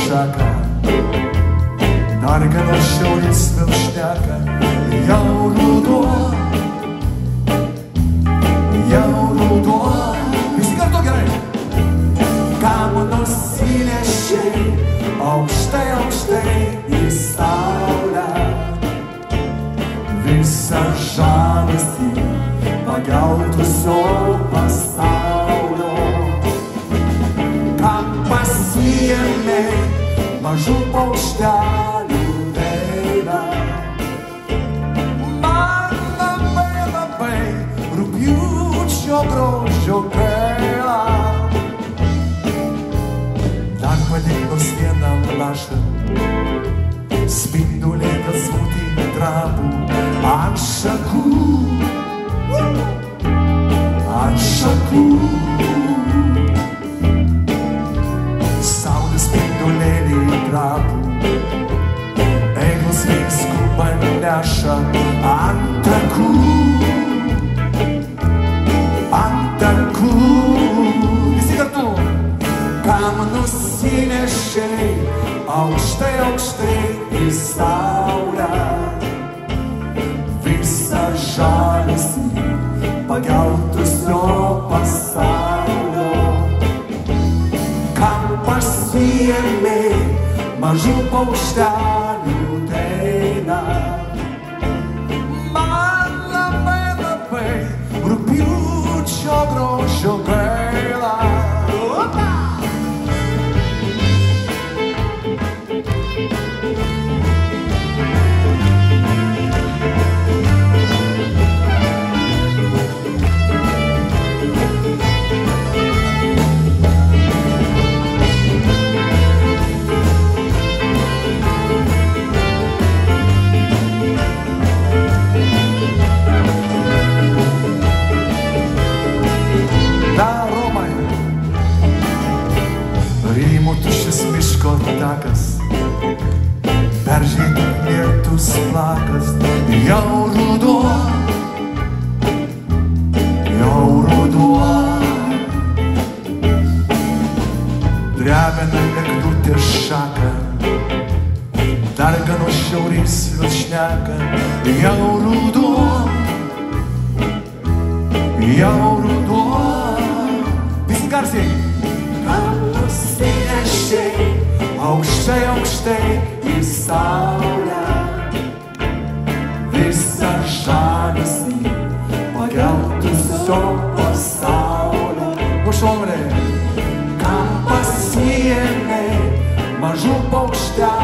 šaką, dargano šiaurės vėl šneka, jau ruduo, visi kartu gerai. Kam nusinešei aukštai, aukštai į saulę, visą žavesį pageltusio pasaulio. Kam pasiėmei mažų paukštelių veidą, man labai, labai rugpjūčio grožio gaila. Dar padėkos vienam lašą, spindulėtas smūtį trapų ant šakų, ant šakų. Saulės spindulėlį trapų, eigos veiskubą neša ant takų, ant takų. Visi kartu. Kam nusinešei aukštai, aukštai į saulę, visą žavesį pageltusio pasaulio. Kam pasiėmei mažų paukštelių dainą, man labai, labai rugpjūčio grožio gaila. Tuščias miško takas, peržėtų lietus plakas, jau ruduo, jau ruduo. Drebina eglutė šaką, dargano šiaurės vėl šneka, jau ruduo, jau ruduo. Visi garsiai. Nusinešei aukštai, aukštai į saulę, visą žavesį pageltusio pasaulio. Nušomrė, kam pasiėmei mažų paukštelių